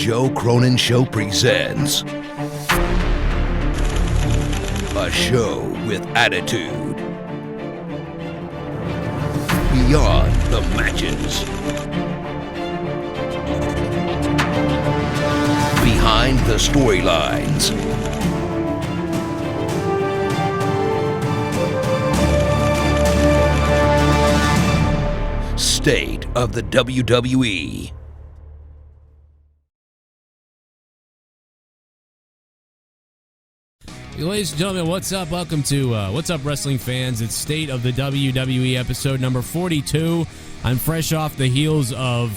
Joe Cronin Show presents a show with attitude. Beyond the matches. Behind the storylines. State of the WWE. Ladies and gentlemen, what's up? Welcome to What's Up Wrestling Fans. It's State of the WWE episode number 42. I'm fresh off the heels of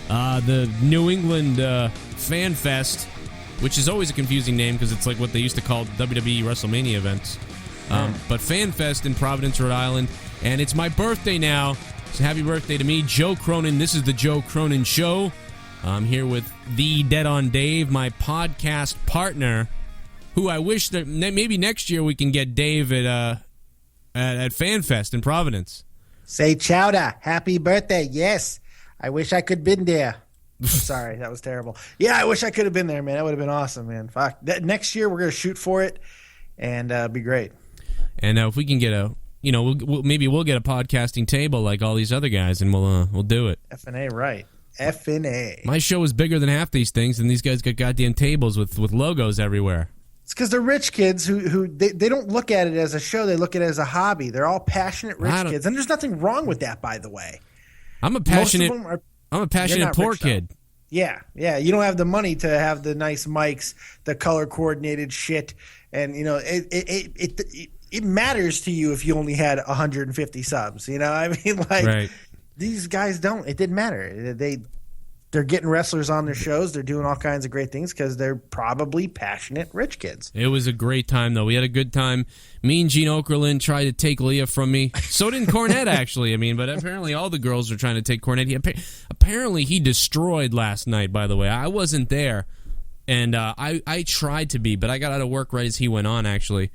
the New England FanFest, which is always a confusing name because it's like what they used to call WWE WrestleMania events. But FanFest in Providence, Rhode Island. And it's my birthday now. So happy birthday to me, Joe Cronin. This is the Joe Cronin Show. I'm here with the Dead on Dave, my podcast partner, who I wish that maybe next year we can get Dave at FanFest in Providence. Say chowder. Happy birthday. Yes. I wish I could have been there. Sorry, that was terrible. Yeah, I wish I could have been there, man. That would have been awesome, man. Fuck. Next year we're going to shoot for it and be great. And if we can get maybe we'll get a podcasting table like all these other guys, and we'll do it. F&A, right. F&A. My show is bigger than half these things, and these guys got goddamn tables with logos everywhere. It's because they're rich kids who they don't look at it as a show. They look at it as a hobby. They're all passionate rich kids, and there's nothing wrong with that, by the way. I'm a passionate poor kid. Though. Yeah. You don't have the money to have the nice mics, the color coordinated shit, and it matters to you if you only had 150 subs. You know, I mean, like right. These guys don't. It didn't matter. They're getting wrestlers on their shows. They're doing all kinds of great things because they're probably passionate rich kids. It was a great time, though. We had a good time. Me and Gene Okerlund tried to take Leah from me. So did Cornette, actually. I mean, but apparently all the girls are trying to take Cornette. Apparently he destroyed last night, by the way. I wasn't there, and I tried to be, but I got out of work right as he went on, actually.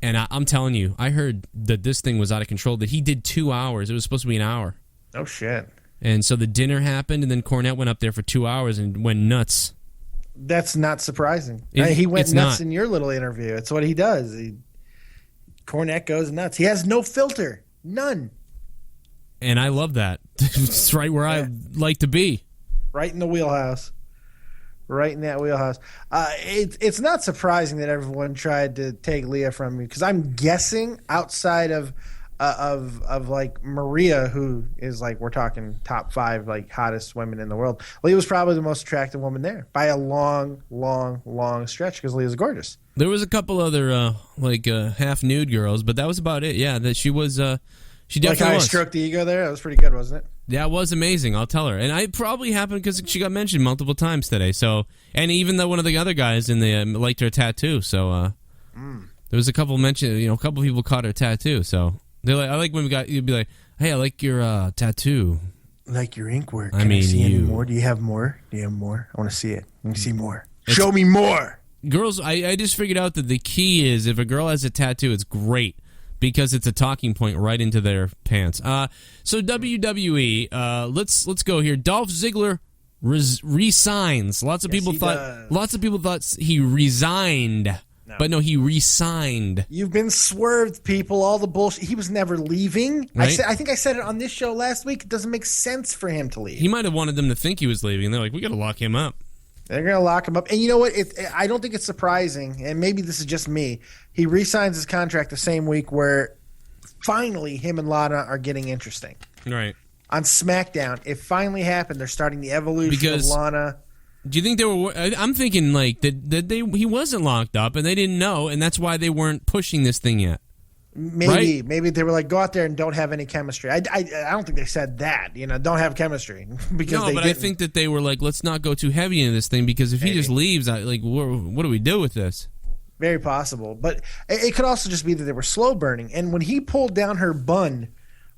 And I'm telling you, I heard that this thing was out of control, that he did 2 hours. It was supposed to be an hour. Oh, shit. And so the dinner happened, and then Cornette went up there for 2 hours and went nuts. That's not surprising. He went nuts in your little interview. It's what he does. Cornette goes nuts. He has no filter. None. And I love that. It's right where I like to be. Right in the wheelhouse. Right in that wheelhouse. It's not surprising that everyone tried to take Leah from you, because I'm guessing outside of like Maria, who is like, we're talking top 5 like hottest women in the world, Leah was probably the most attractive woman there by a long stretch, because Leah's gorgeous. There was a couple other half nude girls, but that was about it. Yeah, that she was she definitely like how I stroked the ego there. That was pretty good, wasn't it? Yeah, it was amazing. I'll tell her, and it probably happened because she got mentioned multiple times today. So, and even though one of the other guys in the liked her tattoo, so there was a couple mentioned. A couple people caught her tattoo. So. They're like, I like when you'd be like, hey, I like your tattoo. I like your ink work. Can I see any more? Do you have more? I want to see it. Let me see more. Show me more. Girls, I just figured out that the key is if a girl has a tattoo, it's great because it's a talking point right into their pants. So WWE, let's go here. Dolph Ziggler resigns. Lots of people thought he resigned. No. But no, he re-signed. You've been swerved, people. All the bullshit. He was never leaving. Right? I think I said it on this show last week. It doesn't make sense for him to leave. He might have wanted them to think he was leaving. And they're like, we got to lock him up. They're going to lock him up. And you know what? I don't think it's surprising, and maybe this is just me. He re-signs his contract the same week where finally him and Lana are getting interesting. Right. On SmackDown, it finally happened. They're starting the evolution of Lana. Do you think they were? I'm thinking like that he wasn't locked up and they didn't know, and that's why they weren't pushing this thing yet. Maybe they were like, go out there and don't have any chemistry. I don't think they said that. Don't have chemistry because no, but I think that they were like, let's not go too heavy into this thing because if he just leaves, what do we do with this? Very possible, but it could also just be that they were slow burning. And when he pulled down her bun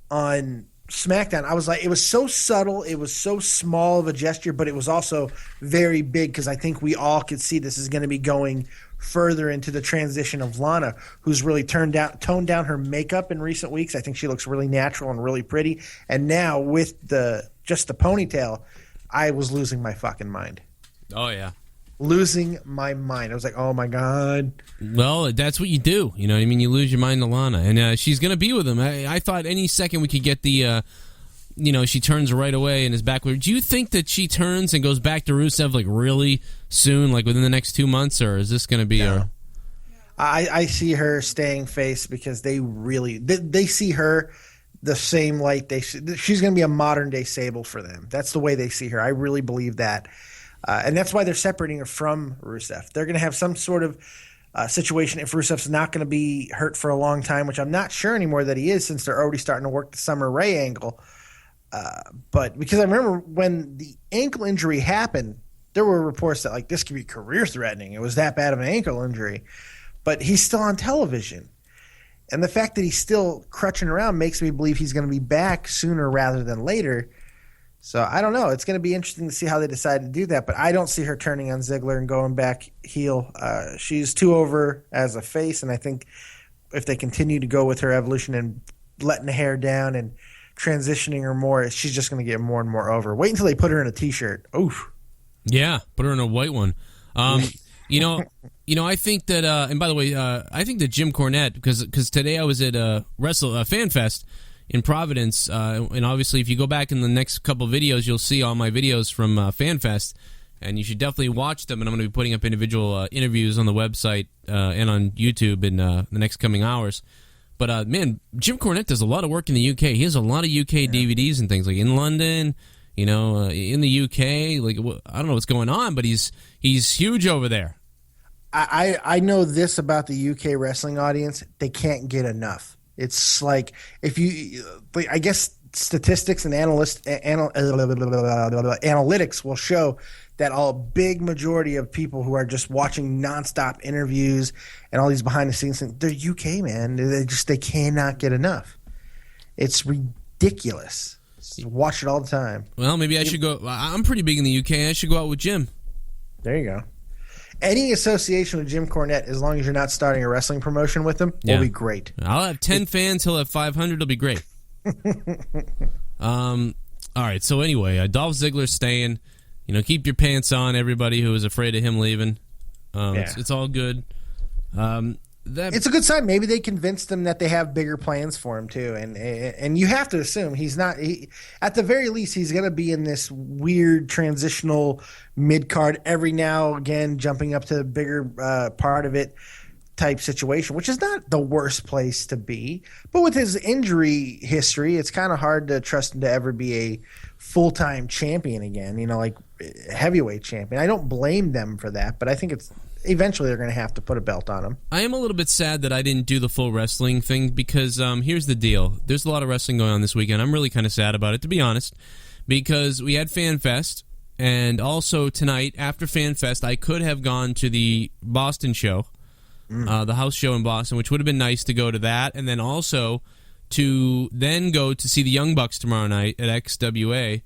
on SmackDown, I was like, it was so subtle, it was so small of a gesture, but it was also very big because I think we all could see this is going to be going further into the transition of Lana, who's really toned down her makeup in recent weeks. I think she looks really natural and really pretty. And now with just the ponytail, I was losing my fucking mind. Oh, yeah. Losing my mind. I was like, oh, my God. Well, that's what you do. You know what I mean? You lose your mind to Lana. And she's going to be with him. I thought any second we could get the, she turns right away and is back with her. Do you think that she turns and goes back to Rusev, like, really soon, like within the next 2 months? Or is this going to be I see her staying face because they see her the same light. She's going to be a modern-day Sable for them. That's the way they see her. I really believe that. And that's why they're separating her from Rusev. They're going to have some sort of situation if Rusev's not going to be hurt for a long time, which I'm not sure anymore that he is since they're already starting to work the Summer Rae angle. But because I remember when the ankle injury happened, there were reports that like this could be career-threatening. It was that bad of an ankle injury. But he's still on television. And the fact that he's still crutching around makes me believe he's going to be back sooner rather than later. So I don't know. It's going to be interesting to see how they decide to do that. But I don't see her turning on Ziggler and going back heel. She's too over as a face. And I think if they continue to go with her evolution and letting the hair down and transitioning her more, she's just going to get more and more over. Wait until they put her in a T-shirt. Oof. Yeah, put her in a white one. I think that, and by the way, I think that Jim Cornette, because today I was at FanFest in Providence, and obviously if you go back in the next couple videos, you'll see all my videos from FanFest, and you should definitely watch them, and I'm going to be putting up individual interviews on the website and on YouTube in the next coming hours. But, man, Jim Cornette does a lot of work in the UK. He has a lot of UK DVDs and things, like in London, in the UK. Like, I don't know what's going on, but he's huge over there. I know this about the UK wrestling audience. They can't get enough. It's like I guess statistics and analytics will show that a big majority of people who are just watching nonstop interviews and all these behind the scenes things, they're UK, man. They cannot get enough. It's ridiculous. Watch it all the time. Well, maybe I should go. I'm pretty big in the UK. I should go out with Jim. There you go. Any association with Jim Cornette, as long as you're not starting a wrestling promotion with him, will be great. I'll have 10 fans. He'll have 500. It'll be great. All right. So anyway, Dolph Ziggler's staying. Keep your pants on, everybody who is afraid of him leaving. It's all good. It's a good sign. Maybe they convinced him that they have bigger plans for him too, and you have to assume he's not. At the very least, he's going to be in this weird transitional mid card every now and again, jumping up to the bigger part of it type situation, which is not the worst place to be. But with his injury history, it's kind of hard to trust him to ever be a full time champion again. Like heavyweight champion. I don't blame them for that, but I think it's. Eventually, they're going to have to put a belt on him. I am a little bit sad that I didn't do the full wrestling thing because here's the deal. There's a lot of wrestling going on this weekend. I'm really kind of sad about it, to be honest, because we had FanFest, and also tonight, after FanFest, I could have gone to the Boston show, the house show in Boston, which would have been nice to go to that, and then also to then go to see the Young Bucks tomorrow night at XWA.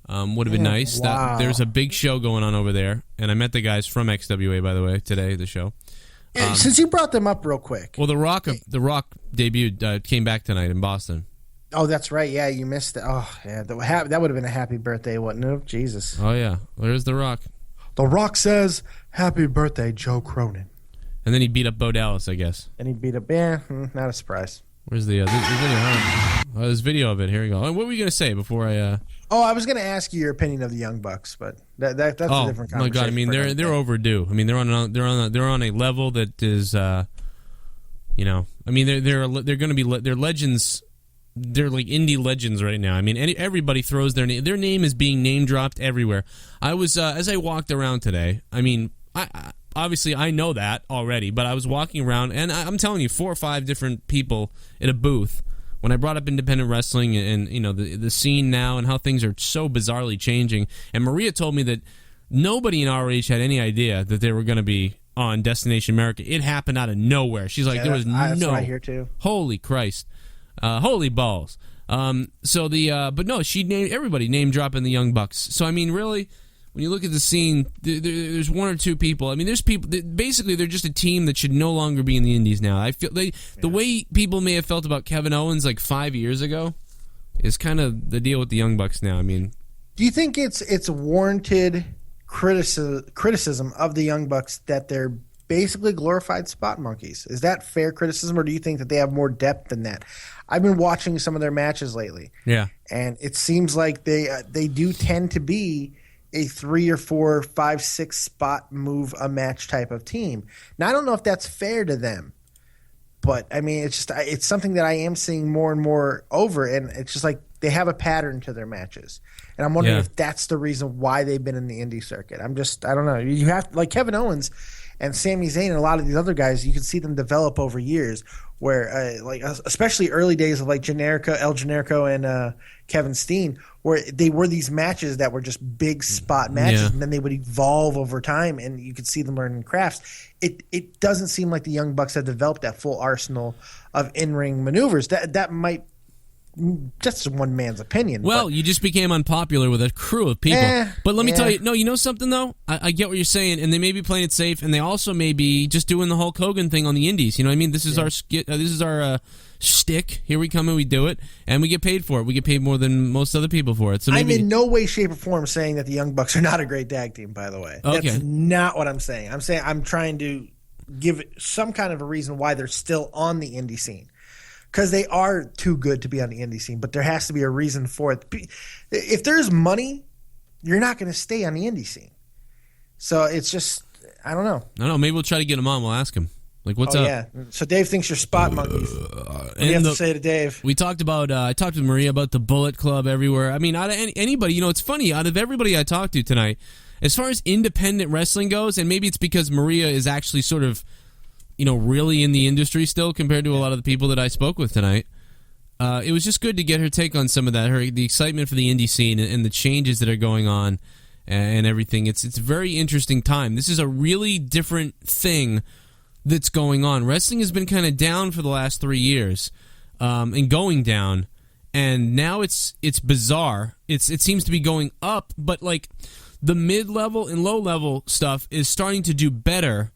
Would have been nice. Wow. There's a big show going on over there, and I met the guys from XWA, by the way, today, the show. Since you brought them up real quick. Well, the Rock debuted, came back tonight in Boston. Oh, that's right. Yeah, you missed it. Oh, yeah. That would have been a happy birthday, wouldn't it? Jesus. Oh, yeah. There's the Rock. The Rock says, "Happy birthday, Joe Cronin." And then he beat up Bo Dallas, I guess. And he beat up, not a surprise. Where's the video? There's video of it. Here we go. What were you going to say before I... I was going to ask you your opinion of the Young Bucks, but that's a different conversation. Oh my God! I mean, they're overdue. I mean, they're on a level that is, I mean, they're going to be they're legends. They're like indie legends right now. I mean, everybody throws their name. Their name is being name dropped everywhere. I was as I walked around today. I mean, obviously I know that already, but I was walking around, and I'm telling you, 4 or 5 different people at a booth. When I brought up independent wrestling and the scene now and how things are so bizarrely changing, and Maria told me that nobody in ROH had any idea that they were going to be on Destination America. It happened out of nowhere. She's like, there was that's what I hear too. Holy Christ, holy balls. But no, she named everybody name dropping the Young Bucks. So I mean, really. When you look at the scene, there's 1 or 2 people. I mean, there's people. Basically, they're just a team that should no longer be in the Indies now. I feel the way people may have felt about Kevin Owens like 5 years ago is kind of the deal with the Young Bucks now. I mean, do you think it's warranted criticism of the Young Bucks that they're basically glorified spot monkeys. Is that fair criticism, or do you think that they have more depth than that? I've been watching some of their matches lately. Yeah. And it seems like they do tend to be a 3 or 4, 5, 6 spot move a match type of team. Now, I don't know if that's fair to them, but I mean, it's something that I am seeing more and more over, and it's just like they have a pattern to their matches. And I'm wondering if that's the reason why they've been in the indie circuit. I don't know. You have, like Kevin Owens and Sami Zayn and a lot of these other guys, you can see them develop over years where, like, especially early days of like El Generico and Kevin Steen, where they were these matches that were just big spot matches, and then they would evolve over time, and you could see them learning crafts. It doesn't seem like the Young Bucks have developed that full arsenal of in-ring maneuvers. That might just one man's opinion. Well, you just became unpopular with a crew of people. But let me tell you, no, you know something though? I get what you're saying, and they may be playing it safe, and they also may be just doing the Hulk Hogan thing on the indies. You know what I mean? This is our skit. This is our shtick. Here we come and we do it, and we get paid for it. We get paid more than most other people for it. So maybe, I'm in no way, shape, or form saying that the Young Bucks are not a great tag team. By the way, that's not what I'm saying. I'm saying I'm trying to give it some kind of a reason why they're still on the indie scene. Because they are too good to be on the indie scene, but there has to be a reason for it. If there's money, you're not going to stay on the indie scene. So it's just, I don't know. I don't know. Maybe we'll try to get him on. We'll ask him. Like, what's up? Yeah. So Dave thinks you're spot monkeys. What do you have to say to Dave? We talked about, I talked to Maria about the Bullet Club everywhere. I mean, out of anybody, you know, it's funny, out of everybody I talked to tonight, as far as independent wrestling goes, and maybe it's because Maria is actually sort of, you know, really in the industry still compared to a lot of the people that I spoke with tonight. It was just good to get her take on some of that, the excitement for the indie scene and the changes that are going on and everything. It's a very interesting time. This is a really different thing that's going on. Wrestling has been kind of down for the last 3 years and going down, and now it's bizarre. It seems to be going up, but like the mid-level and low-level stuff is starting to do better.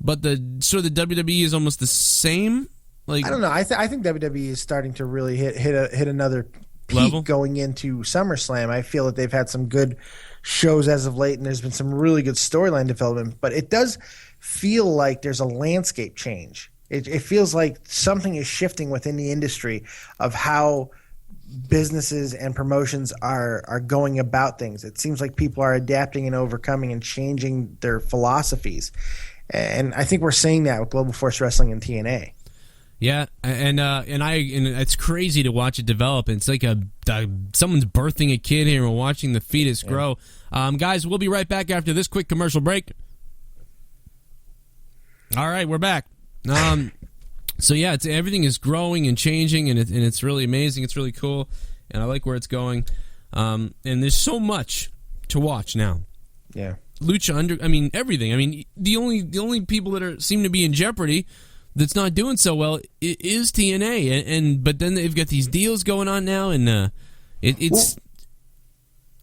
But the WWE is almost the same. Like, I don't know. I think WWE is starting to really hit another peak level going into SummerSlam. I feel that they've had some good shows as of late, and there's been some really good storyline development. But it does feel like there's a landscape change. It feels like something is shifting within the industry of how businesses and promotions are going about things. It seems like people are adapting and overcoming and changing their philosophies. And I think we're seeing that with Global Force Wrestling and TNA. Yeah, and it's crazy to watch it develop. It's like someone's birthing a kid here and watching the fetus grow. Guys, we'll be right back after this quick commercial break. All right, we're back. So yeah, everything is growing and changing, and it's really amazing. It's really cool, and I like where it's going. And there's so much to watch now. Yeah. Lucha everything. I mean, the only people that seem to be in jeopardy that's not doing so well is TNA, but then they've got these deals going on now, and it's.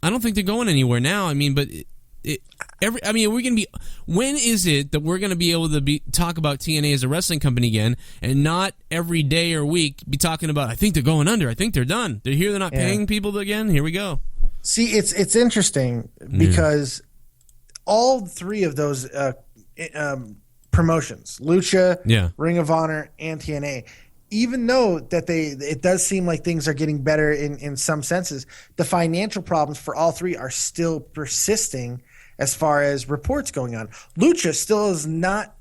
I don't think they're going anywhere now. I mean, but we're gonna be. When is it that we're gonna be able to talk about TNA as a wrestling company again, and not every day or week be talking about? I think they're going under. I think they're done. They're here. They're not paying people again. Here we go. See, it's interesting because. All three of those promotions, Lucha, Ring of Honor, and TNA, even though that it does seem like things are getting better in some senses, the financial problems for all three are still persisting as far as reports going on. Lucha still has not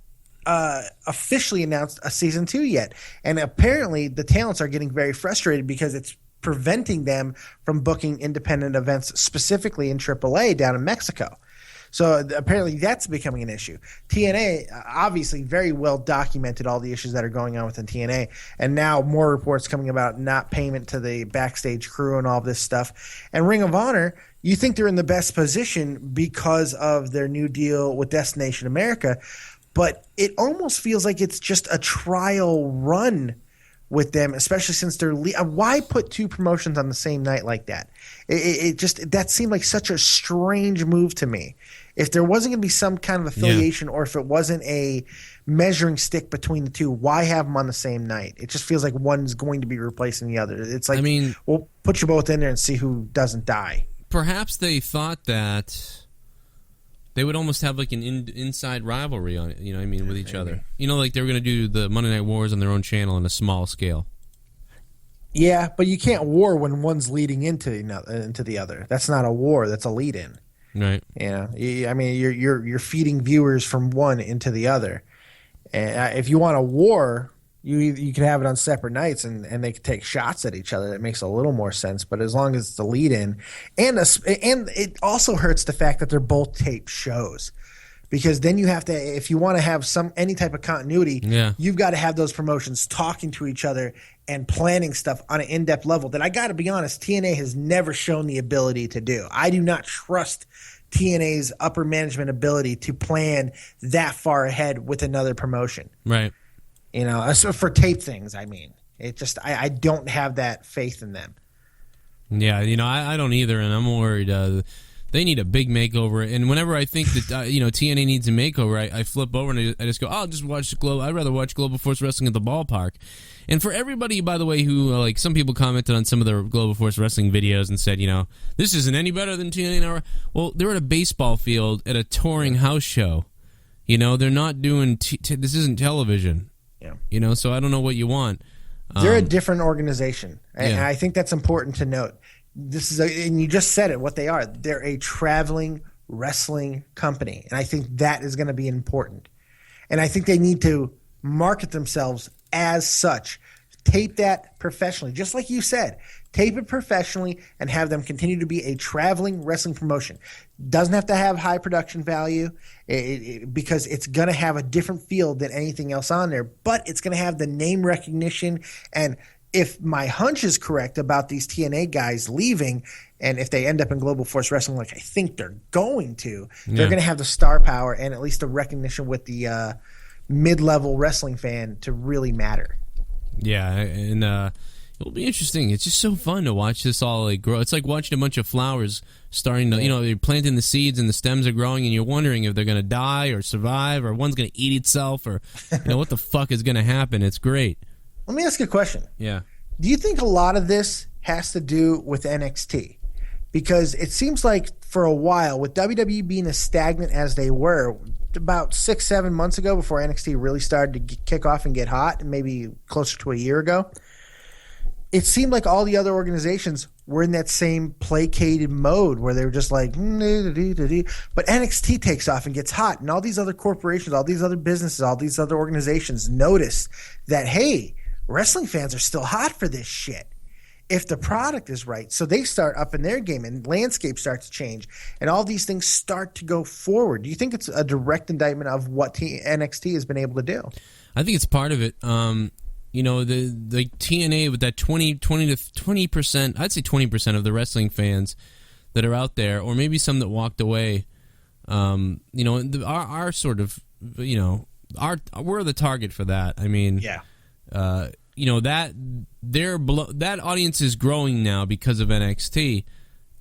officially announced a season 2 yet, and apparently the talents are getting very frustrated because it's preventing them from booking independent events, specifically in AAA down in Mexico. So apparently that's becoming an issue. TNA obviously very well documented all the issues that are going on within TNA, and now more reports coming about not payment to the backstage crew and all this stuff. And Ring of Honor, you think they're in the best position because of their new deal with Destination America, but it almost feels like it's just a trial run with them, especially since they're why put two promotions on the same night like that? It just that seemed like such a strange move to me. If there wasn't going to be some kind of affiliation, or if it wasn't a measuring stick between the two, why have them on the same night? It just feels like one's going to be replacing the other. It's like, we'll put you both in there and see who doesn't die. Perhaps they thought that They would almost have like an inside rivalry on it, you know what I mean, with each other. You know, like they were going to do the Monday Night Wars on their own channel on a small scale. Yeah, but you can't war when one's leading into the other. That's not a war. That's a lead-in. Right. Yeah. I mean, you're feeding viewers from one into the other. And if you want a war, you can have it on separate nights, and they can take shots at each other. That makes a little more sense. But as long as it's the lead-in, and it also hurts the fact that they're both taped shows. Because then you have to, if you want to have any type of continuity, you've got to have those promotions talking to each other and planning stuff on an in-depth level that I got to be honest, TNA has never shown the ability to do. I do not trust TNA's upper management ability to plan that far ahead with another promotion. Right. You know, so for tape things, I mean, it just I don't have that faith in them. Yeah, you know, I don't either, and I'm worried. They need a big makeover, and whenever I think that TNA needs a makeover, I flip over and I just go, I'll just watch I'd rather watch Global Force Wrestling at the ballpark. And for everybody, by the way, who like some people commented on some of the Global Force Wrestling videos and said, this isn't any better than TNA now. Well, they're at a baseball field at a touring house show. They're not doing this isn't television. Yeah. So I don't know what you want. They're a different organization, and I think that's important to note. And you just said it, what they are. They're a traveling wrestling company, and I think that is going to be important. And I think they need to market themselves as such. Tape that professionally, just like you said. Tape it professionally and have them continue to be a traveling wrestling promotion. Doesn't have to have high production value because it's going to have a different feel than anything else on there, but it's going to have the name recognition. And if my hunch is correct about these TNA guys leaving, and if they end up in Global Force Wrestling like I think they're going to, they're going to have the star power and at least the recognition with the mid-level wrestling fan to really matter. Yeah, and it'll be interesting. It's just so fun to watch this all like grow. It's like watching a bunch of flowers starting to, you're planting the seeds and the stems are growing, and you're wondering if they're going to die or survive, or one's going to eat itself, or what the fuck is going to happen. It's great. Let me ask you a question. Yeah. Do you think a lot of this has to do with NXT? Because it seems like for a while, with WWE being as stagnant as they were, about 6-7 months ago, before NXT really started to kick off and get hot, and maybe closer to a year ago, it seemed like all the other organizations were in that same placated mode where they were just like, but NXT takes off and gets hot, and all these other corporations, all these other businesses, all these other organizations notice that, hey, wrestling fans are still hot for this shit if the product is right. So they start up in their game, and landscape starts to change, and all these things start to go forward. Do you think it's a direct indictment of what NXT has been able to do? I think it's part of it. The TNA with that 20%, I'd say 20% of the wrestling fans that are out there, or maybe some that walked away, our sort of, we're the target for that. I mean, that audience is growing now because of NXT,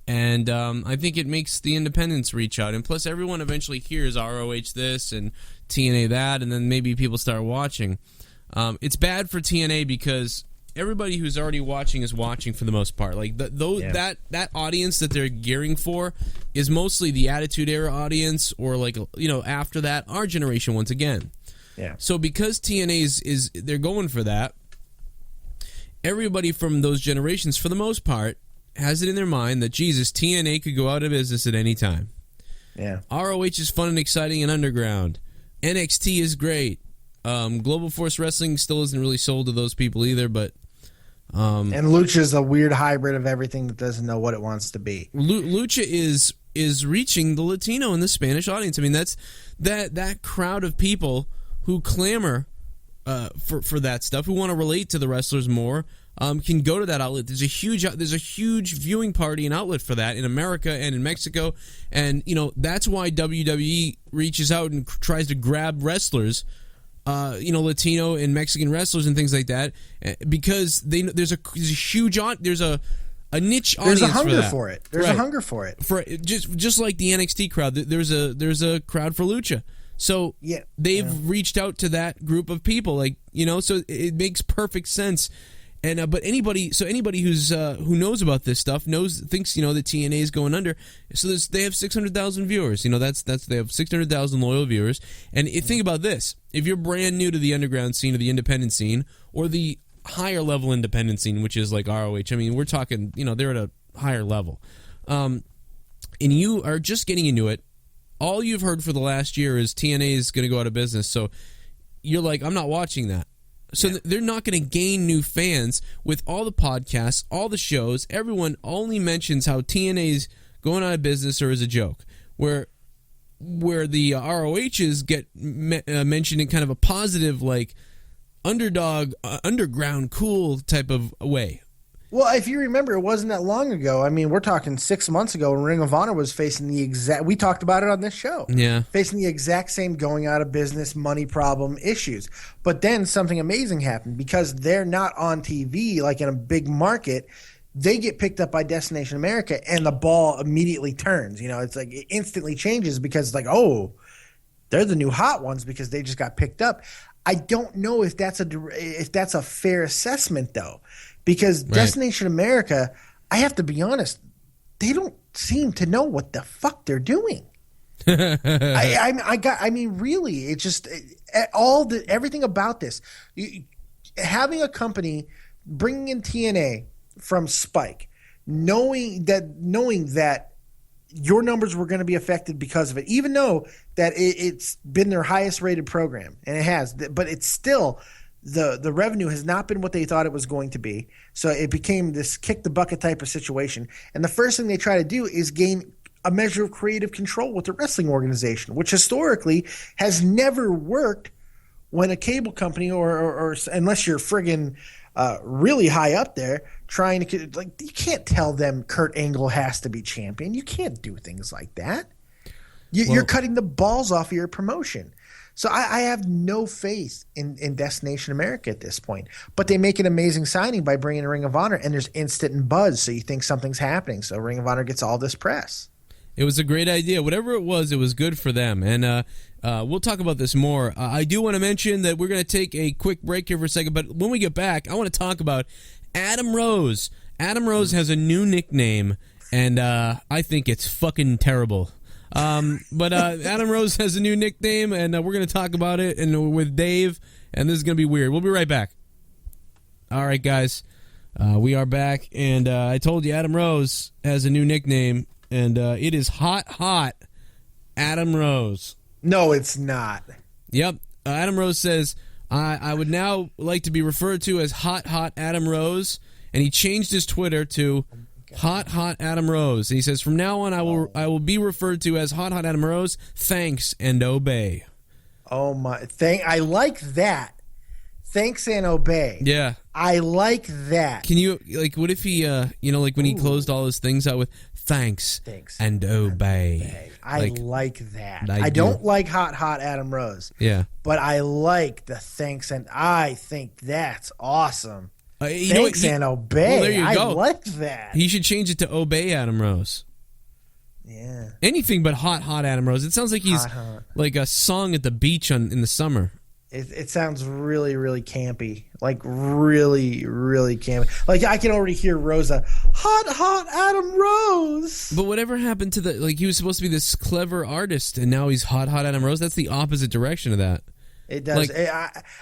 and I think it makes the independents reach out, and plus everyone eventually hears ROH this and TNA that, and then maybe people start watching. It's bad for TNA because everybody who's already watching is watching for the most part. Like that audience that they're gearing for is mostly the Attitude Era audience, or like after that, our generation once again. Yeah. So because TNA is they're going for that, everybody from those generations, for the most part, has it in their mind that Jesus, TNA could go out of business at any time. Yeah. ROH is fun and exciting and underground. NXT is great. Global Force Wrestling still isn't really sold to those people either, but and Lucha is a weird hybrid of everything that doesn't know what it wants to be. Lucha is reaching the Latino and the Spanish audience. I mean, that's that crowd of people who clamor for that stuff, who want to relate to the wrestlers more, can go to that outlet. There's a huge viewing party and outlet for that in America and in Mexico, and that's why WWE reaches out and tries to grab wrestlers, Latino and Mexican wrestlers and things like that, because there's a huge there's a niche audience. There's a hunger for it. There's a hunger for it. For just like the NXT crowd, there's a crowd for Lucha. So they've reached out to that group of people, so it makes perfect sense. And but anybody who's who knows about this stuff thinks that TNA is going under. So they have 600,000 viewers. They have 600,000 loyal viewers. And think about this: if you're brand new to the underground scene or the independent scene or the higher level independent scene, which is like ROH. I mean, we're talking they're at a higher level, and you are just getting into it. All you've heard for the last year is TNA is going to go out of business. So you're like, I'm not watching that. So they're not going to gain new fans with all the podcasts, all the shows. Everyone only mentions how TNA's going out of business or is a joke. Where the ROHs get mentioned in kind of a positive, like underdog, underground, cool type of way. Well, if you remember, it wasn't that long ago. I mean, we're talking 6 months ago when Ring of Honor was facing the exact... We talked about it on this show. Yeah. Facing the exact same going out of business, money problem issues. But then something amazing happened because they're not on TV, like in a big market. They get picked up by Destination America, and the ball immediately turns. It's like it instantly changes because it's like, oh, they're the new hot ones because they just got picked up. I don't know if that's a fair assessment, though. Because Destination America, I have to be honest, they don't seem to know what the fuck they're doing. I mean, really, it's just everything about this. Having a company bringing in TNA from Spike, knowing that your numbers were going to be affected because of it, even though that it's been their highest rated program, and it has, but it's still. The revenue has not been what they thought it was going to be. So it became this kick the bucket type of situation. And the first thing they try to do is gain a measure of creative control with the wrestling organization, which historically has never worked when a cable company or unless you're friggin' really high up there trying to, like, you can't tell them Kurt Angle has to be champion. You can't do things like that. You're cutting the balls off of your promotion. So I have no faith in Destination America at this point. But they make an amazing signing by bringing in Ring of Honor, and there's instant buzz, so you think something's happening. So Ring of Honor gets all this press. It was a great idea. Whatever it was good for them. And we'll talk about this more. I do want to mention that we're going to take a quick break here for a second, but when we get back, I want to talk about Adam Rose. Adam Rose has a new nickname, and I think it's fucking terrible. But Adam Rose has a new nickname, and we're going to talk about it and with Dave, and this is going to be weird. We'll be right back. All right, guys. We are back, and I told you Adam Rose has a new nickname, and it is Hot Adam Rose. No, it's not. Yep. Adam Rose says, I would now like to be referred to as Hot Adam Rose, and he changed his Twitter to Hot Adam Rose. And he says, from now on, I will be referred to as Hot Adam Rose. Thanks and obey. Oh my! I like that. Thanks and obey. Yeah, I like that. Can you what if he like when he closed all his things out with thanks and obey? I like that. I don't like Hot Adam Rose. Yeah, but I like the thanks, and I think that's awesome. Thanks and obey. Well, there you go. I like that. He should change it to Obey Adam Rose. Yeah. Anything but Hot Adam Rose. It sounds like he's like a song at the beach in the summer. It sounds really, really campy. Like really, really campy. Like I can already hear Rosa, Hot Adam Rose. But whatever happened to he was supposed to be this clever artist, and now he's Hot Adam Rose? That's the opposite direction of that. It does.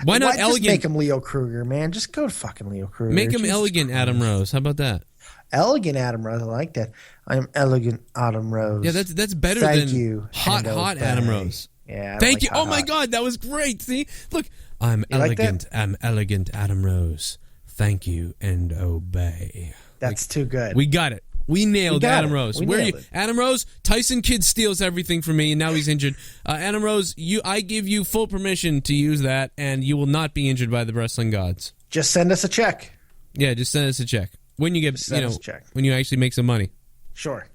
Why not just elegant? Make him Leo Kruger, man. Just go to fucking Leo Kruger. Make him elegant Adam Rose. How about that? Elegant Adam Rose. I like that. I am elegant Adam Rose. Yeah, that's better Thank than you, Hot Adam Rose. Yeah. Thank you. Oh my God, that was great. See, look, I'm elegant. I'm elegant Adam Rose. Thank you and obey. That's too good. We got it. We nailed Adam Rose. Where are you? Adam Rose, Tyson Kidd steals everything from me, and now he's injured. Adam Rose, I give you full permission to use that, and you will not be injured by the wrestling gods. Just send us a check. Yeah, just send us a check. When you get, send us a check. When you actually make some money. Sure.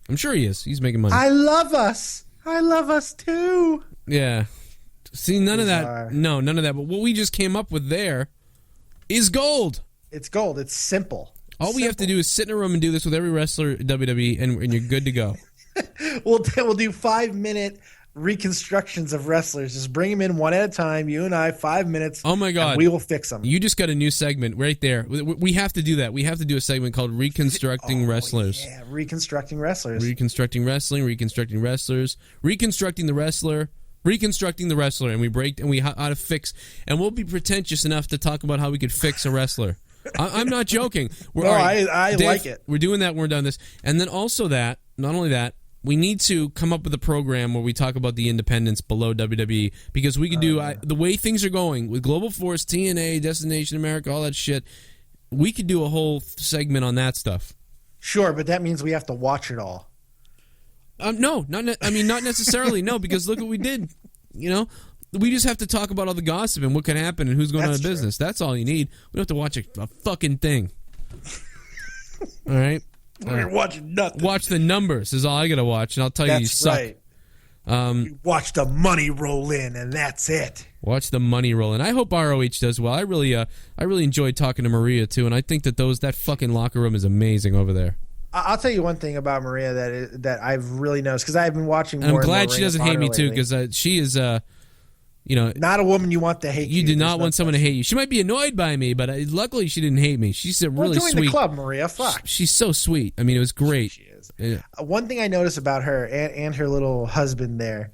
I'm sure he is. He's making money. I love us. I love us too. Yeah. See, none of that. No, none of that. But what we just came up with there is gold. It's gold. It's simple. All we have to do is sit in a room and do this with every wrestler at WWE, and you're good to go. We'll do 5-minute reconstructions of wrestlers. Just bring them in one at a time. You and I, 5 minutes. Oh my God, and we will fix them. You just got a new segment right there. We have to do that. We have to do a segment called Reconstructing Wrestlers. Yeah, reconstructing wrestlers. Reconstructing wrestling, reconstructing wrestlers, reconstructing the wrestler, reconstructing the wrestler, and we break and we how to fix. And we'll be pretentious enough to talk about how we could fix a wrestler. I'm not joking. I Dave, like it. We're doing that. We're done this, and then also that. Not only that. We need to come up with a program where we talk about the independents below WWE, because we could do the way things are going with Global Force, TNA, Destination America, all that shit. We could do a whole segment on that stuff. Sure, but that means we have to watch it all. No, not necessarily. No, because look what we did. You know, we just have to talk about all the gossip and what could happen and who's going out of business. That's all you need. We don't have to watch a fucking thing. All right. We're watching nothing. Watch the numbers is all I gotta watch, and I'll tell you suck. Right. You watch the money roll in, and that's it. Watch the money roll in. I hope ROH does well. I really enjoyed talking to Maria too, and I think that fucking locker room is amazing over there. I'll tell you one thing about Maria that I've really noticed, because I've been watching more. And I'm and glad more she doesn't hate me too, because she is not a woman you want to hate. You do not want someone to hate you. She might be annoyed by me, but luckily she didn't hate me. She's really join sweet. the club, Maria. Fuck. She's so sweet. I mean, it was great. She is. Yeah. One thing I noticed about her and her little husband there.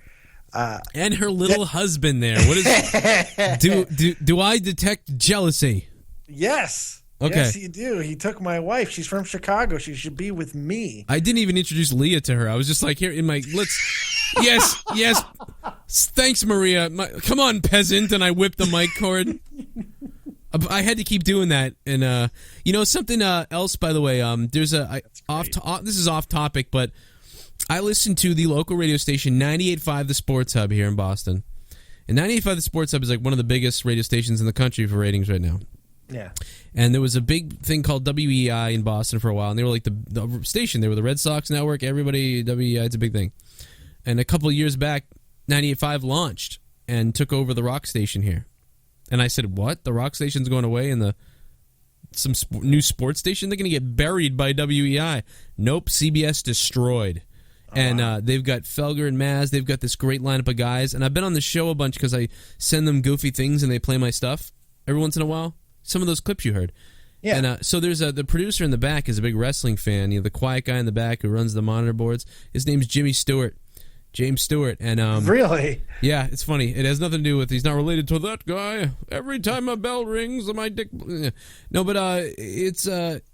And her little husband there. What is? do I detect jealousy? Yes. Okay. Yes, you do. He took my wife. She's from Chicago. She should be with me. I didn't even introduce Leah to her. I was just like, here in my Yes. Thanks, Maria. Come on, peasant. And I whipped the mic cord. I had to keep doing that. And something else, by the way. There's this is off topic, but I listen to the local radio station 98.5 The Sports Hub here in Boston. And 98.5 The Sports Hub is like one of the biggest radio stations in the country for ratings right now. Yeah. And there was a big thing called WEI in Boston for a while, and they were like the station. They were the Red Sox network. Everybody, WEI, it's a big thing. And a couple of years back, 98.5 launched and took over the rock station here. And I said, what? The rock station's going away and some new sports station? They're going to get buried by WEI. Nope, CBS destroyed. And they've got Felger and Maz. They've got this great lineup of guys. And I've been on the show a bunch because I send them goofy things and they play my stuff every once in a while. Some of those clips you heard. Yeah. And so there's the producer in the back is a big wrestling fan. The quiet guy in the back who runs the monitor boards. His name's James Stewart. And really? Yeah, it's funny. It has nothing to do with he's not related to that guy. Every time a bell rings, my dick. No, but it's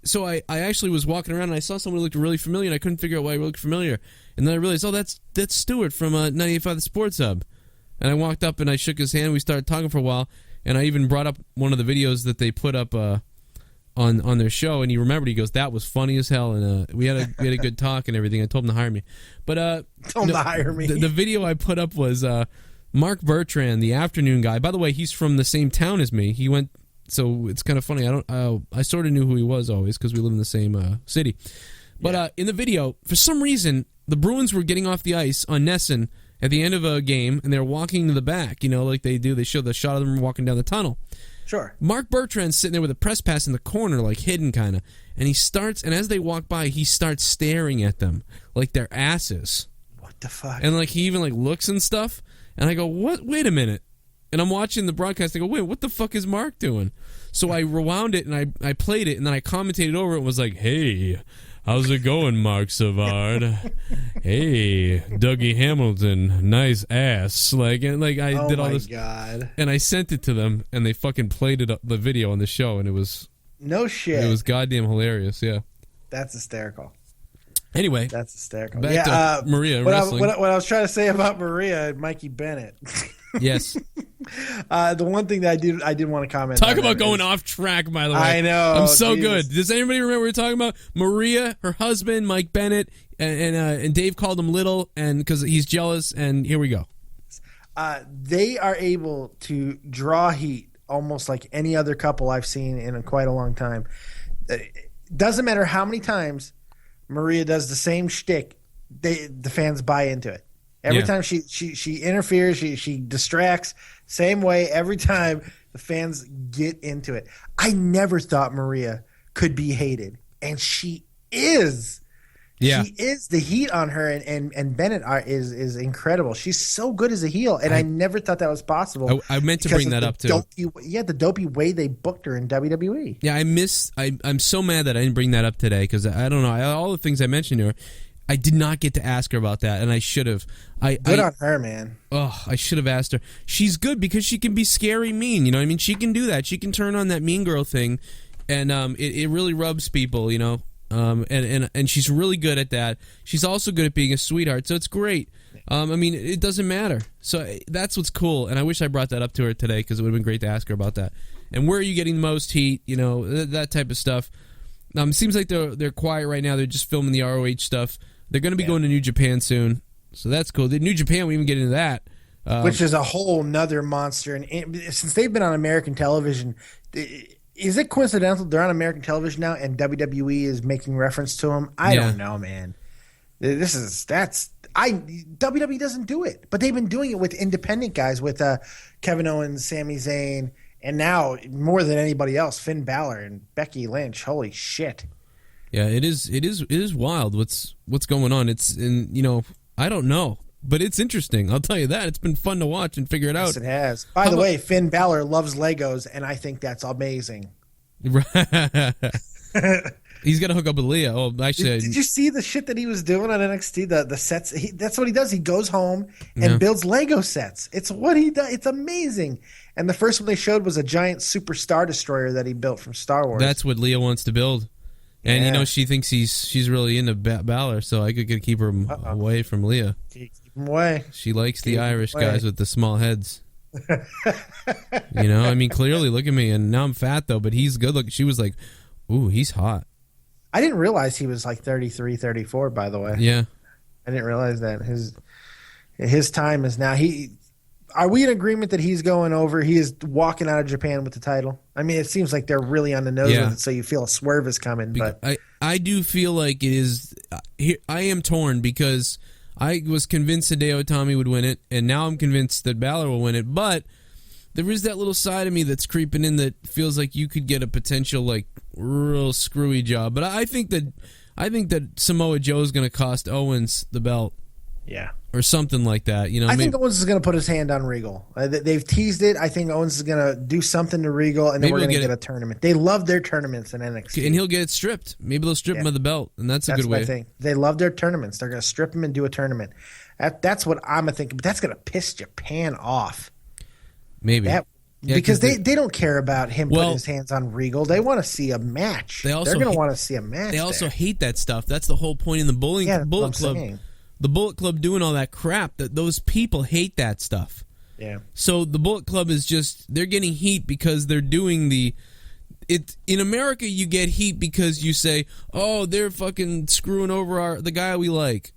so I actually was walking around and I saw someone who looked really familiar and I couldn't figure out why he looked familiar. And then I realized, that's Stewart from 98.5 The Sports Hub. And I walked up and I shook his hand. We started talking for a while, and I even brought up one of the videos that they put up on their show, and he remembered. He goes, "That was funny as hell," and we had a good talk and everything. I told him to hire me, but told him to hire me. The video I put up was Mark Bertrand, the afternoon guy. By the way, he's from the same town as me. He went, so it's kind of funny. I sort of knew who he was always because we live in the same city. But in the video, for some reason, the Bruins were getting off the ice on Nesson at the end of a game, and they're walking to the back, like they do. They show the shot of them walking down the tunnel. Sure. Mark Bertrand's sitting there with a press pass in the corner, like hidden kind of, and and as they walk by, he starts staring at them like they're asses. What the fuck? And he even looks and stuff, and I go, "What? Wait a minute." And I'm watching the broadcast, I go, "Wait, what the fuck is Mark doing?" So I rewound it, and I played it, and then I commentated over it and was like, "Hey, how's it going, Mark Savard? Hey, Dougie Hamilton, nice ass." I did all this. Oh my God. And I sent it to them, and they fucking played the video on the show, and it was... No shit. It was goddamn hilarious, yeah. That's hysterical. Anyway. That's hysterical. Back to Maria and wrestling. What I was trying to say about Maria and Mikey Bennett. Yes. The one thing that I did want to comment Talk about going off track, by the way. I know. I'm so good. Does anybody remember what we were talking about? Maria, her husband, Mike Bennett, and Dave called him Little, and because he's jealous, and here we go. They are able to draw heat almost like any other couple I've seen in quite a long time. It doesn't matter how many times Maria does the same shtick, the fans buy into it. Every time she interferes, she distracts. Same way, every time the fans get into it. I never thought Maria could be hated, and she is. Yeah. She is the heat on her, and Bennett is incredible. She's so good as a heel, and I never thought that was possible. I meant to bring that up too. The dopey way they booked her in WWE. Yeah, I'm so mad that I didn't bring that up today because I don't know. All the things I mentioned to her, I did not get to ask her about that, and I should have. Good on her, man. Oh, I should have asked her. She's good because she can be scary mean. You know what I mean? She can do that. She can turn on that mean girl thing, and it really rubs people, you know. And she's really good at that. She's also good at being a sweetheart, so it's great. I mean, it doesn't matter. So that's what's cool, and I wish I brought that up to her today because it would have been great to ask her about that. And where are you getting the most heat? You know, that type of stuff. It seems like they're quiet right now. They're just filming the ROH stuff. They're going to be going to New Japan soon, so that's cool. New Japan, we even get into that. Which is a whole nother monster. And since they've been on American television, is it coincidental they're on American television now and WWE is making reference to them? I don't know, man. WWE doesn't do it, but they've been doing it with independent guys, with Kevin Owens, Sami Zayn, and now more than anybody else, Finn Balor and Becky Lynch. Holy shit! Yeah, it is wild what's going on. I don't know, but it's interesting. I'll tell you that. It's been fun to watch and figure it out. Yes, it has. By the way, Finn Balor loves Legos, and I think that's amazing. He's got to hook up with Leah. Oh, actually, did you see the shit that he was doing on NXT? The sets. That's what he does. He goes home and builds Lego sets. It's what he does. It's amazing. And the first one they showed was a giant Super Star Destroyer that he built from Star Wars. That's what Leah wants to build. And she thinks she's really into Balor, so I could keep her away from Leah. Keep him away. She likes the Irish guys with the small heads. I mean, clearly, look at me, and now I'm fat though, but he's good looking. She was like, "Ooh, he's hot." I didn't realize he was like 33, 34, by the way. Yeah, I didn't realize that his time is now. Are we in agreement that he's going over? He is walking out of Japan with the title. I mean, it seems like they're really on the nose with it, so you feel a swerve is coming. But I do feel like it is. I am torn because I was convinced Hideo Itami would win it, and now I'm convinced that Balor will win it. But there is that little side of me that's creeping in that feels like you could get a potential like real screwy job. But I think that Samoa Joe is going to cost Owens the belt. Yeah. Or something like that. I think Owens is going to put his hand on Regal. They've teased it. I think Owens is going to do something to Regal, and then we're going to get a tournament. They love their tournaments in NXT. And he'll get it stripped. Maybe they'll strip him of the belt, and that's a good way. That's what I think. They love their tournaments. They're going to strip him and do a tournament. That's what I'm thinking. But that's going to piss Japan off. Maybe. Because they don't care about him putting his hands on Regal. They want to see a match. They're going to want to see a match. They also hate that stuff. That's the whole point in the Bullet Club. The Bullet Club doing all that crap, that those people hate that stuff. Yeah. So the Bullet Club is just, they're getting heat because they're doing in America you get heat because you say, oh, they're fucking screwing over the guy we like.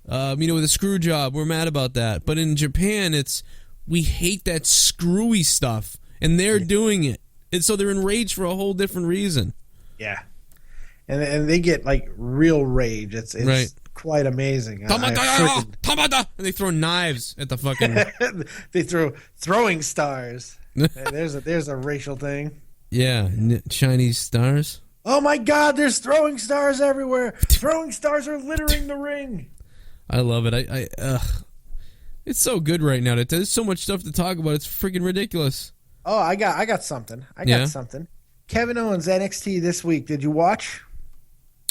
With a screw job, we're mad about that. But in Japan, we hate that screwy stuff, and they're doing it. And so they're enraged for a whole different reason. Yeah. And they get like real rage. It's right. Quite amazing. And they throw knives at the fucking. They throw throwing stars. There's a racial thing. Yeah, Chinese stars. Oh my God! There's throwing stars everywhere. Throwing stars are littering the ring. I love it. It's so good right now. There's so much stuff to talk about. It's freaking ridiculous. Oh, I got something. I got something. Kevin Owens NXT this week. Did you watch?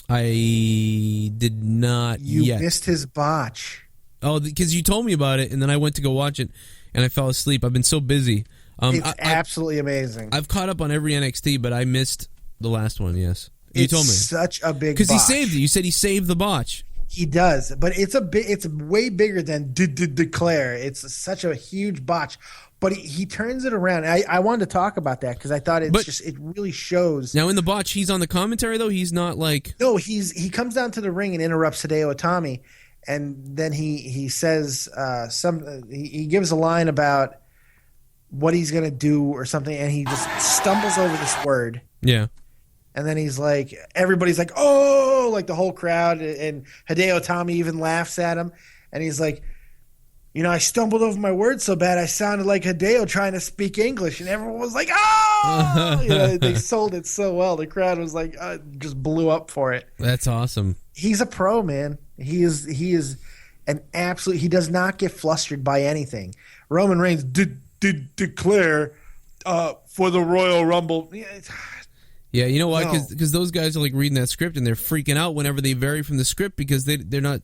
I did not yet. You missed his botch. Oh, because you told me about it, and then I went to go watch it, and I fell asleep. I've been so busy. It's absolutely amazing. I've caught up on every NXT, but I missed the last one, yes. You told me. It's such a big botch. Because he saved it. You said he saved the botch. He does, but it's way bigger than declare. It's such a huge botch. But he turns it around. I wanted to talk about that because I thought it really shows. Now in the botch, he's on the commentary though. He's not like he comes down to the ring and interrupts Hideo Itami, and then he says he gives a line about what he's gonna do or something, and he just stumbles over this word. Yeah. And then he's like, everybody's like, oh, like the whole crowd, and Hideo Itami even laughs at him, and he's like, I stumbled over my words so bad I sounded like Hideo trying to speak English, and everyone was like, oh! They sold it so well. The crowd was like, just blew up for it. That's awesome. He's a pro, man. He is an absolute. He does not get flustered by anything. Roman Reigns did declare for the Royal Rumble. Yeah, you know why? No. Because those guys are like reading that script and they're freaking out whenever they vary from the script because they're not.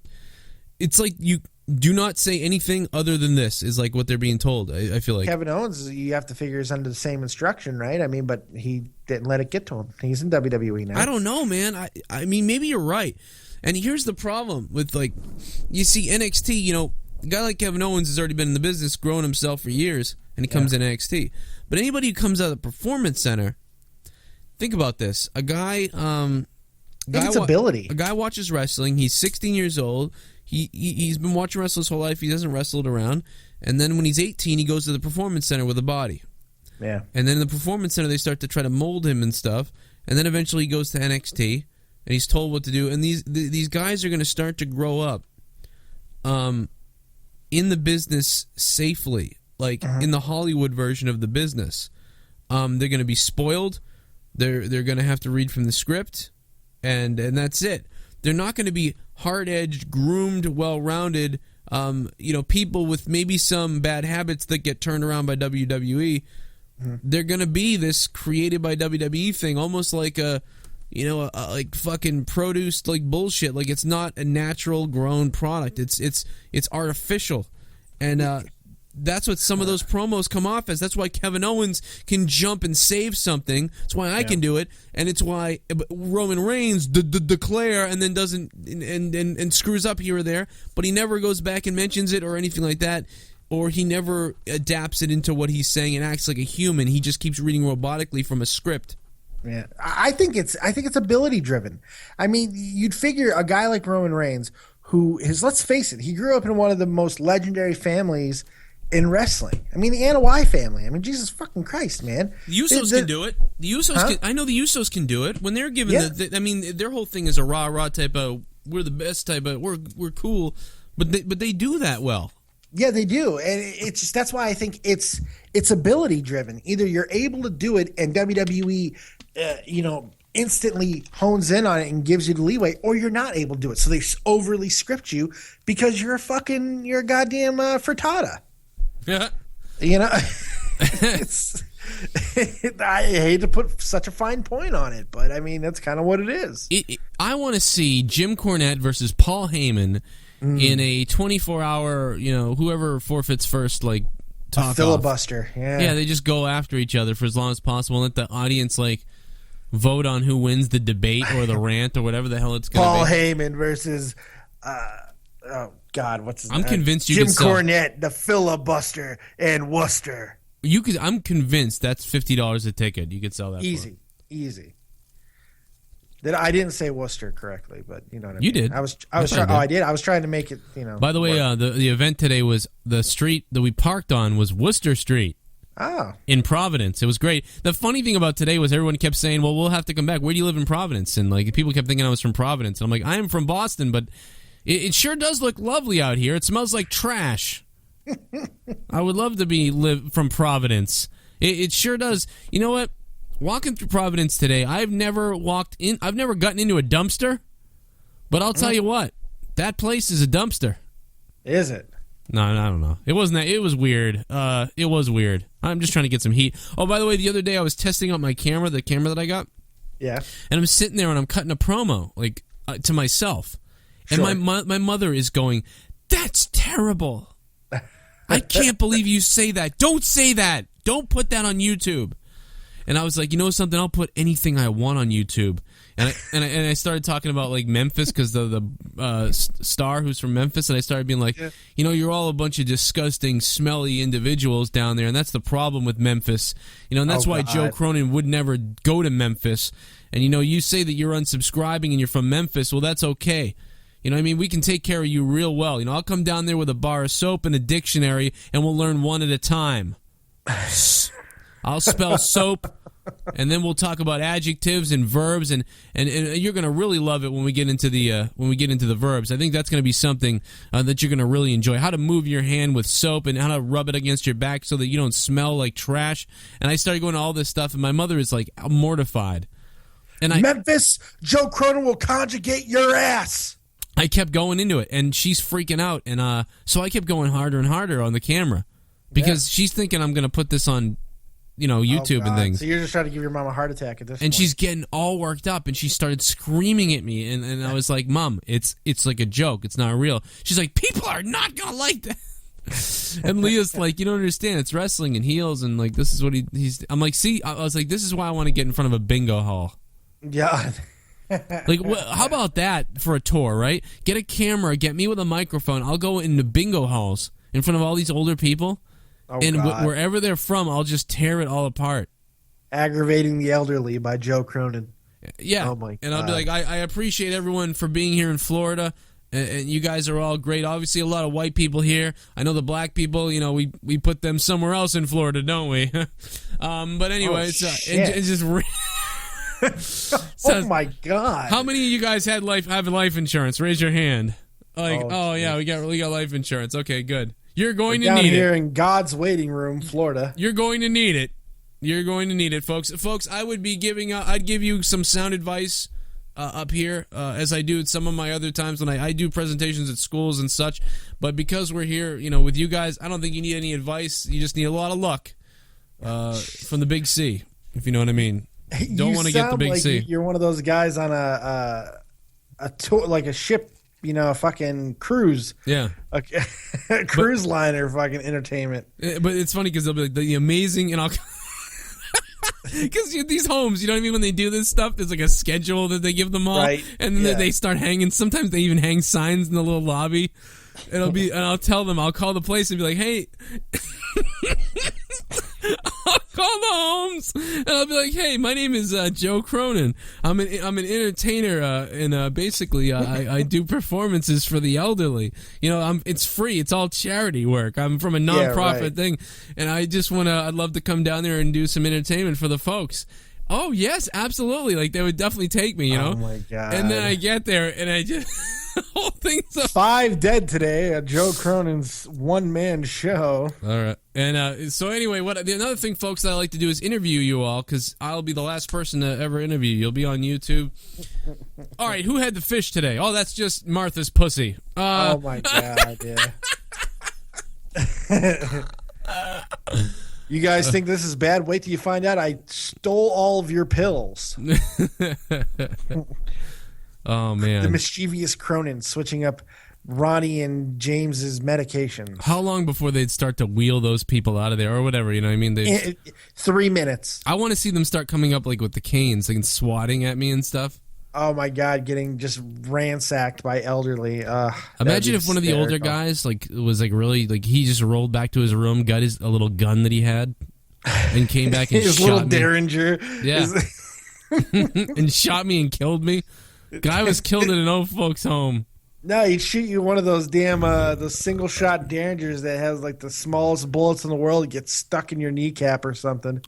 It's like you do not say anything other than this is like what they're being told. I feel like Kevin Owens, you have to figure is under the same instruction, right? I mean, but he didn't let it get to him. He's in WWE now. I don't know, man. I mean, maybe you're right. And here's the problem with, like, you see NXT, you know, a guy like Kevin Owens has already been in the business, growing himself for years, and he comes in NXT. But anybody who comes out of the Performance Center, think about this. A guy, it's ability. A guy watches wrestling. He's 16 years old. He's been watching wrestling his whole life. He doesn't wrestle it around. And then when he's 18, he goes to the Performance Center with a body. Yeah. And then in the Performance Center, they start to try to mold him and stuff. And then eventually he goes to NXT, and he's told what to do. And these guys are going to start to grow up in the business safely, like in the Hollywood version of the business. They're going to be spoiled. They're going to have to read from the script, and that's it. They're not going to be hard-edged, groomed, well-rounded, people with maybe some bad habits that get turned around by WWE. They're going to be this created by WWE thing, almost like like fucking produced like bullshit. Like it's not a natural grown product. It's artificial, and that's what some of those promos come off as. That's why Kevin Owens can jump and save something. It's why I can do it, and it's why Roman Reigns declare and then doesn't and screws up here or there, but he never goes back and mentions it or anything like that, or he never adapts it into what he's saying and acts like a human. He just keeps reading robotically from a script. Yeah, I think it's ability driven. I mean, you'd figure a guy like Roman Reigns, who is, let's face it, he grew up in one of the most legendary families in wrestling. I mean, the Anoa'i family. I mean, Jesus fucking Christ, man. The Usos can do it. The Usos can, I know the Usos can do it when they're given I mean, their whole thing is a rah type of we're the best type of we're cool, but they do that well. Yeah, they do, and it's just, that's why I think it's ability driven. Either you're able to do it, and WWE, instantly hones in on it and gives you the leeway, or you're not able to do it. So they overly script you because you're a goddamn frittata. Yeah, it's. I hate to put such a fine point on it, but I mean that's kind of what it is. I want to see Jim Cornette versus Paul Heyman. In a 24-hour, whoever forfeits first, like, talk filibuster. Off. Yeah, they just go after each other for as long as possible and let the audience, like, vote on who wins the debate or the rant or whatever the hell it's going to be. Paul Heyman versus, oh, God, what's his name? I'm convinced you Jim could sell. Cornette, the filibuster, and Worcester. I'm convinced that's $50 a ticket. You could sell that Easy. I didn't say Worcester correctly, but you know what I mean. You did. I was trying. Oh, I did. I was trying to make it. By the way, the event today was the street that we parked on was Worcester Street. Oh. In Providence. It was great. The funny thing about today was everyone kept saying, "Well, we'll have to come back. Where do you live in Providence?" And like people kept thinking I was from Providence, and I'm like, I am from Boston, but it sure does look lovely out here. It smells like trash. I would love to live from Providence. It sure does. You know what? Walking through Providence today, I've never gotten into a dumpster, but I'll tell you what, that place is a dumpster. Is it? No, I don't know. It wasn't that. It was weird. It was weird. I'm just trying to get some heat. Oh, by the way, the other day I was testing out my camera, the camera that I got. Yeah. And I'm sitting there and I'm cutting a promo, like, to myself. Sure. And my mother is going, "That's terrible. I can't believe you say that. Don't say that. Don't put that on YouTube." And I was like, you know something? I'll put anything I want on YouTube. And I started talking about like Memphis because the star who's from Memphis, and I started being like, you're all a bunch of disgusting, smelly individuals down there, and that's the problem with Memphis. And that's why Joe Cronin would never go to Memphis. And you say that you're unsubscribing and you're from Memphis. Well, that's okay. We can take care of you real well. I'll come down there with a bar of soap and a dictionary, and we'll learn one at a time. I'll spell soap, and then we'll talk about adjectives and verbs, and you're going to really love it when we get into the verbs. I think that's going to be something that you're going to really enjoy. How to move your hand with soap and how to rub it against your back so that you don't smell like trash. And I started going to all this stuff, and my mother is like mortified. And Memphis, Joe Cronin will conjugate your ass. I kept going into it, and she's freaking out, and so I kept going harder and harder on the camera because she's thinking I'm going to put this on, YouTube and things. So you're just trying to give your mom a heart attack at this point. And she's getting all worked up, and she started screaming at me, and I was like, Mom, it's like a joke. It's not real. She's like, people are not going to like that. And Leah's like, you don't understand. It's wrestling and heels, and like this is what he's. I'm like, see, I was like, this is why I want to get in front of a bingo hall. Yeah. Like, how about that for a tour, right? Get a camera, get me with a microphone. I'll go into bingo halls in front of all these older people, and wherever they're from, I'll just tear it all apart. Aggravating the Elderly by Joe Cronin. Yeah. Oh my God. And I'll be like, I appreciate everyone for being here in Florida. And you guys are all great. Obviously, a lot of white people here. I know the black people, we put them somewhere else in Florida, don't we? But anyway, it's just... Oh, my God. How many of you guys have life insurance? Raise your hand. Like, yeah, we got life insurance. Okay, good. You're going to need it. Down here in God's waiting room, Florida. You're going to need it. You're going to need it, folks. Folks, I'd give you some sound advice up here, as I do at some of my other times when I do presentations at schools and such. But because we're here, with you guys, I don't think you need any advice. You just need a lot of luck from the Big C, if you know what I mean. Don't want to get the Big C. You're one of those guys on a tour, like a ship, fucking cruise. Yeah. A cruise liner fucking entertainment. But it's funny because they'll be like, the amazing, and I'll... Because these homes, you know what I mean? When they do this stuff, there's like a schedule that they give them all, right. And then they start hanging. Sometimes they even hang signs in the little lobby. And I'll tell them, I'll call the place and be like, hey, I'll call the homes, and I'll be like, hey, my name is Joe Cronin. I'm an entertainer, and basically I do performances for the elderly. It's free. It's all charity work. I'm from a nonprofit thing, and I'd love to come down there and do some entertainment for the folks. Oh, yes, absolutely. Like, they would definitely take me, Oh, my God. And then I get there, and I just... the whole thing's up. 5 dead today at Joe Cronin's one-man show. All right. And so anyway, another thing, folks, that I like to do is interview you all, because I'll be the last person to ever interview you. You'll be on YouTube. All right, who had the fish today? Oh, that's just Martha's pussy. Oh, my God, yeah. You guys think this is bad? Wait till you find out I stole all of your pills. Oh, man. The mischievous Cronin switching up Ronnie and James's medications. How long before they'd start to wheel those people out of there or whatever, you know what I mean? 3 minutes. I want to see them start coming up like with the canes, like swatting at me and stuff. Oh, my God, getting just ransacked by elderly. Imagine if one of the older guys was really he just rolled back to his room, got a little gun that he had, and came back and his shot little me. Derringer. Yeah. And shot me and killed me. Guy was killed in an old folks' home. No, he'd shoot you one of those damn those single shot Derringers that has like the smallest bullets in the world. It gets stuck in your kneecap or something.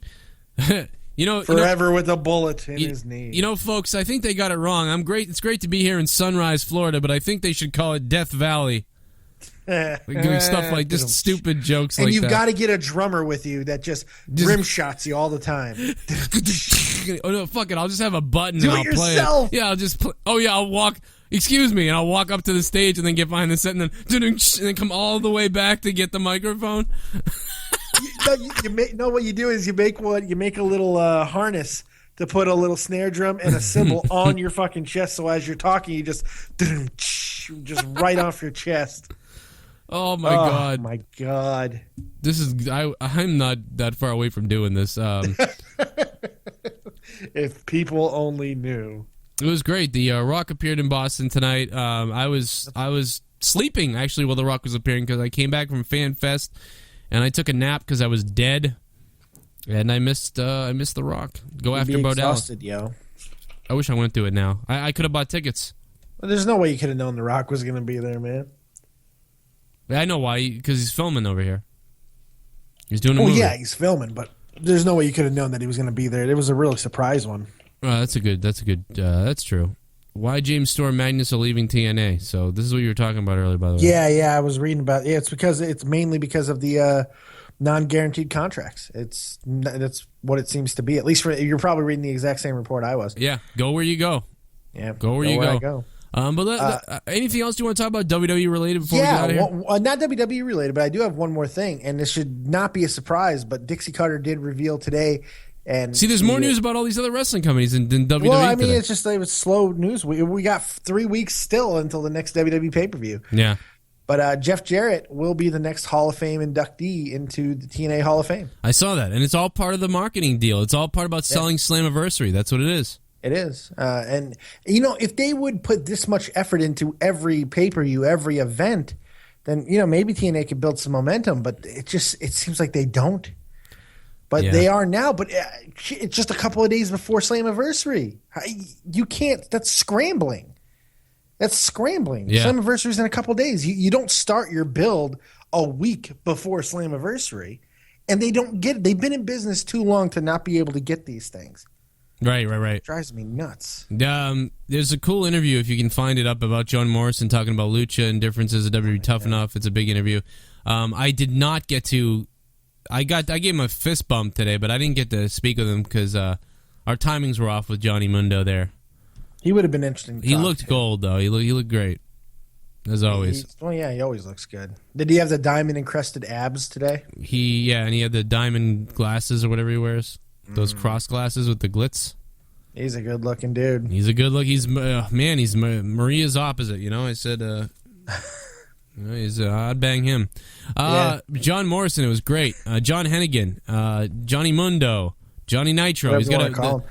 Forever with a bullet in his knee. Folks, I think they got it wrong. It's great to be here in Sunrise, Florida, but I think they should call it Death Valley. Doing stuff like just stupid jokes like that. And you've got to get a drummer with you that just rim shots you all the time. Oh no, fuck it! I'll just have a button Do and I'll yourself. play it. Yeah, I'll just play. Oh yeah, I'll walk. Excuse me, and I'll walk up to the stage and then get behind the set and then come all the way back to get the microphone. What you do is you make a little harness to put a little snare drum and a cymbal on your fucking chest. So as you're talking, you just right off your chest. Oh my God! Oh my God! This is I'm not that far away from doing this. If people only knew. It was great. The Rock appeared in Boston tonight. I was sleeping actually while the Rock was appearing because I came back from FanFest and I took a nap because I was dead, and I missed the Rock. Go after Bo Dallas. Yo. I wish I went to it now. I could have bought tickets. Well, there's no way you could have known the Rock was going to be there, man. I know why, because he's filming over here. He's doing a movie. Yeah, he's filming, but there's no way you could have known that he was going to be there. It was a really surprise one. That's true. Why James Storm Magnus are leaving TNA? So this is what you were talking about earlier, by the way. Yeah, I was reading about it. Yeah, it's mainly because of the non-guaranteed contracts. That's what it seems to be. At least you're probably reading the exact same report I was. Yeah, go where you go. Yeah, go where you I go. go. But anything else you want to talk about WWE related before we get out of here? Well, not WWE related, but I do have one more thing, and this should not be a surprise. But Dixie Carter did reveal today. And see, there's more news about all these other wrestling companies than WWE. Well, I mean, today. it's just it was slow news. We got 3 weeks still until the next WWE pay-per-view. Yeah. But Jeff Jarrett will be the next Hall of Fame inductee into the TNA Hall of Fame. I saw that, and it's all part of the marketing deal. It's all part about selling Slammiversary. That's what it is. It is. And, if they would put this much effort into every pay-per-view, every event, then, maybe TNA could build some momentum. But it seems like they don't. But they are now. But it's just a couple of days before Slammiversary. You can't. That's scrambling. Yeah. Slammiversary's in a couple of days. You don't start your build a week before Slammiversary. And they don't get it. They've been in business too long to not be able to get these things. Right. It drives me nuts. There's a cool interview, if you can find it up, about John Morrison talking about Lucha and differences of WWE Tough Enough. It's a big interview. I did not get to... I gave him a fist bump today, but I didn't get to speak with him because our timings were off with Johnny Mundo there. He would have been interesting. He looked gold, though. He looked great, as always. He always looks good. Did he have the diamond encrusted abs today? And he had the diamond glasses or whatever he wears, those cross glasses with the glitz. He's a good looking dude. He's a good look. He's he's Maria's opposite. I said. I'd bang him. John Morrison, it was great. John Hennigan, Johnny Mundo, Johnny Nitro. He's got call him.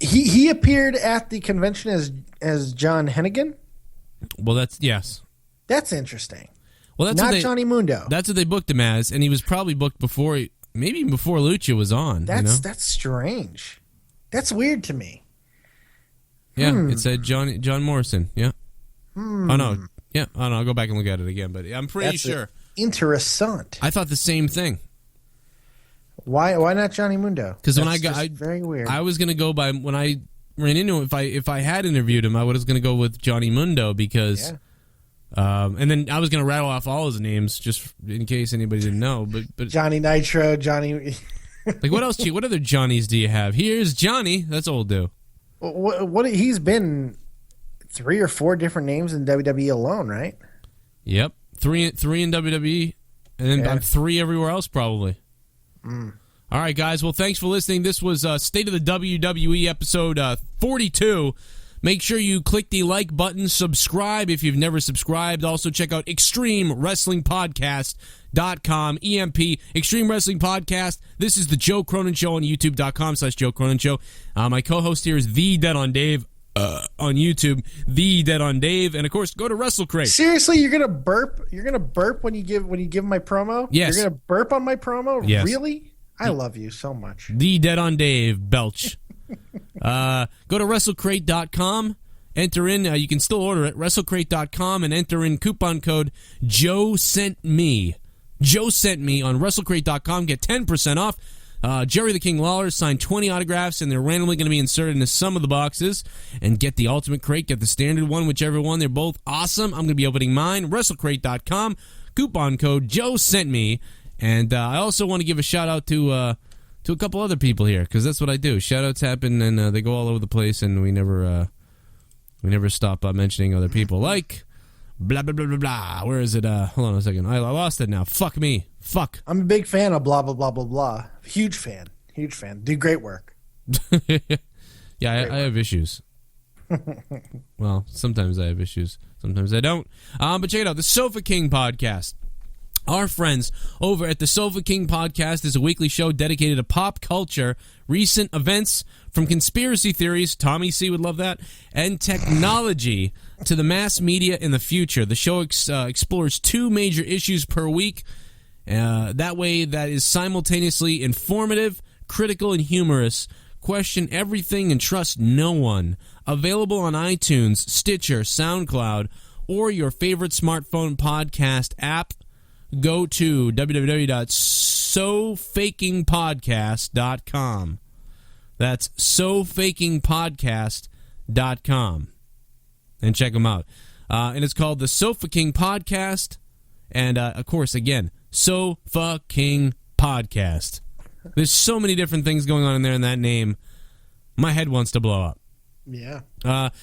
He appeared at the convention as John Hennigan. Well, that's interesting. Well, that's not Johnny Mundo. That's what they booked him as, and he was probably booked before, maybe before Lucha was on. That's strange. That's weird to me. Yeah, it said John Morrison. Yeah. Oh no. Yeah, I don't know. I'll go back and look at it again, but I'm pretty sure. Interessant. I thought the same thing. Why not Johnny Mundo? Because when very weird. I was gonna go by when I ran into him. If I had interviewed him, I was gonna go with Johnny Mundo because, and then I was gonna rattle off all his names just in case anybody didn't know. But Johnny Nitro, Johnny. Like what else? What other Johnnies do you have? Here's Johnny. That's old dude. What he's been 3 or 4 different names in WWE alone, right? Yep, three in WWE, and then 3 everywhere else probably. All right, guys. Well, thanks for listening. This was State of the WWE episode 42. Make sure you click the like button, subscribe if you've never subscribed. Also, check out ExtremeWrestlingPodcast.com, EMP, Extreme Wrestling Podcast. This is the Joe Cronin Show on YouTube.com/Joe Cronin Show. My co-host here is The Dead on Dave. On YouTube, The Dead on Dave, and of course, go to WrestleCrate. Seriously, you're gonna burp? You're gonna burp when you give my promo? Yes. You're gonna burp on my promo? Yes. Really? I love you so much. The Dead on Dave, belch. Go to WrestleCrate.com. Enter in. You can still order it. WrestleCrate.com and enter in coupon code Joe Sent Me. Joe Sent Me on WrestleCrate.com. Get 10% off. Jerry the King Lawler signed 20 autographs, and they're randomly going to be inserted into some of the boxes. And get the Ultimate Crate, get the standard one, whichever one. They're both awesome. I'm going to be opening mine. WrestleCrate.com, coupon code Joe Sent Me. And I also want to give a shout-out to a couple other people here, because that's what I do. Shout-outs happen, and they go all over the place, and we never stop mentioning other people. Like, blah, blah, blah, blah, blah. Where is it? Hold on a second. I lost it now. Fuck me. Fuck. I'm a big fan of blah, blah, blah, blah, blah. Huge fan. Do great work. Yeah, I have issues. Well, sometimes I have issues. Sometimes I don't. But check it out. The Sofa King Podcast. Our friends over at the Sofa King Podcast is a weekly show dedicated to pop culture, recent events, from conspiracy theories, Tommy C. would love that, and technology to the mass media in the future. The show explores 2 major issues per week. That way, that is simultaneously informative, critical, and humorous. Question everything and trust no one. Available on iTunes, Stitcher, SoundCloud, or your favorite smartphone podcast app. Go to www.sofakingpodcast.com. That's sofakingpodcast.com. And check them out. And it's called the Sofa King Podcast. And, of course, again, Sofa King Podcast. Podcast. There's so many different things going on in there in that name. My head wants to blow up. Yeah.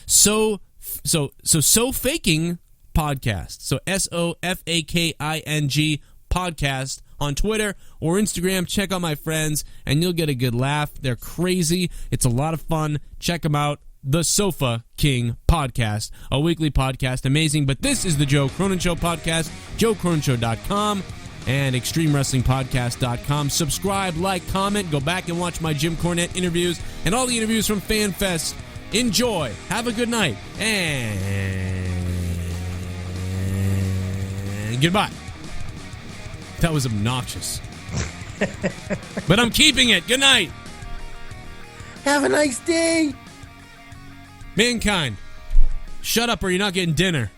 So faking podcast. So SOFAKING podcast on Twitter or Instagram. Check out my friends, and you'll get a good laugh. They're crazy. It's a lot of fun. Check them out. The Sofa King Podcast, a weekly podcast. Amazing. But this is the Joe Cronin Show podcast, joecroninshow.com and extremewrestlingpodcast.com. Subscribe, like, comment, go back and watch my Jim Cornette interviews and all the interviews from FanFest. Enjoy. Have a good night. And goodbye. That was obnoxious. But I'm keeping it. Good night. Have a nice day. Mankind, shut up or you're not getting dinner.